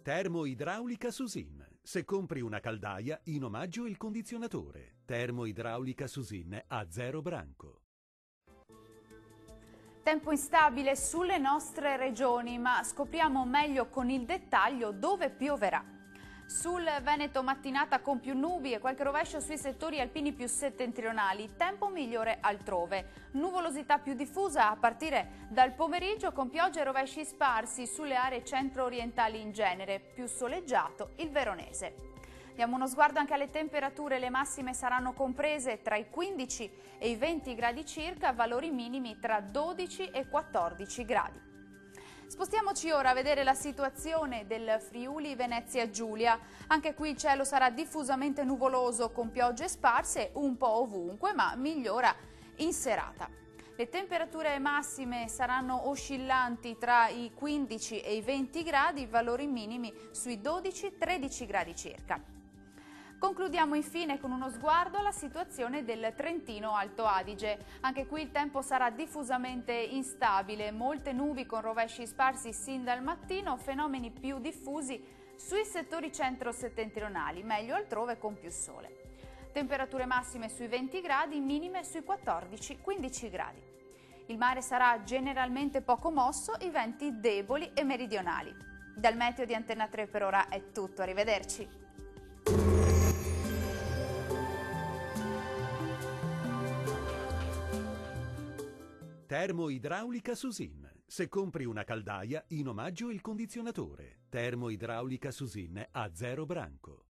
Termoidraulica Susin. Se compri una caldaia, in omaggio il condizionatore. Termoidraulica Susin a 0 branco. Tempo instabile sulle nostre regioni, ma scopriamo meglio con il dettaglio dove pioverà. Sul Veneto mattinata con più nubi e qualche rovescio sui settori alpini più settentrionali, tempo migliore altrove. Nuvolosità più diffusa a partire dal pomeriggio con piogge e rovesci sparsi sulle aree centro-orientali in genere, più soleggiato il veronese. Diamo uno sguardo anche alle temperature, le massime saranno comprese tra i 15 e i 20 gradi circa, valori minimi tra 12 e 14 gradi. Spostiamoci ora a vedere la situazione del Friuli Venezia Giulia. Anche qui il cielo sarà diffusamente nuvoloso con piogge sparse un po' ovunque, ma migliora in serata. Le temperature massime saranno oscillanti tra i 15 e i 20 gradi, valori minimi sui 12-13 gradi circa. Concludiamo infine con uno sguardo alla situazione del Trentino Alto Adige. Anche qui il tempo sarà diffusamente instabile, molte nubi con rovesci sparsi sin dal mattino, fenomeni più diffusi sui settori centro-settentrionali, meglio altrove con più sole. Temperature massime sui 20 gradi, minime sui 14-15 gradi. Il mare sarà generalmente poco mosso, i venti deboli e meridionali. Dal meteo di Antenna 3 per ora è tutto, arrivederci. Termoidraulica Susin. Se compri una caldaia, in omaggio il condizionatore. Termoidraulica Susin a 0 branco.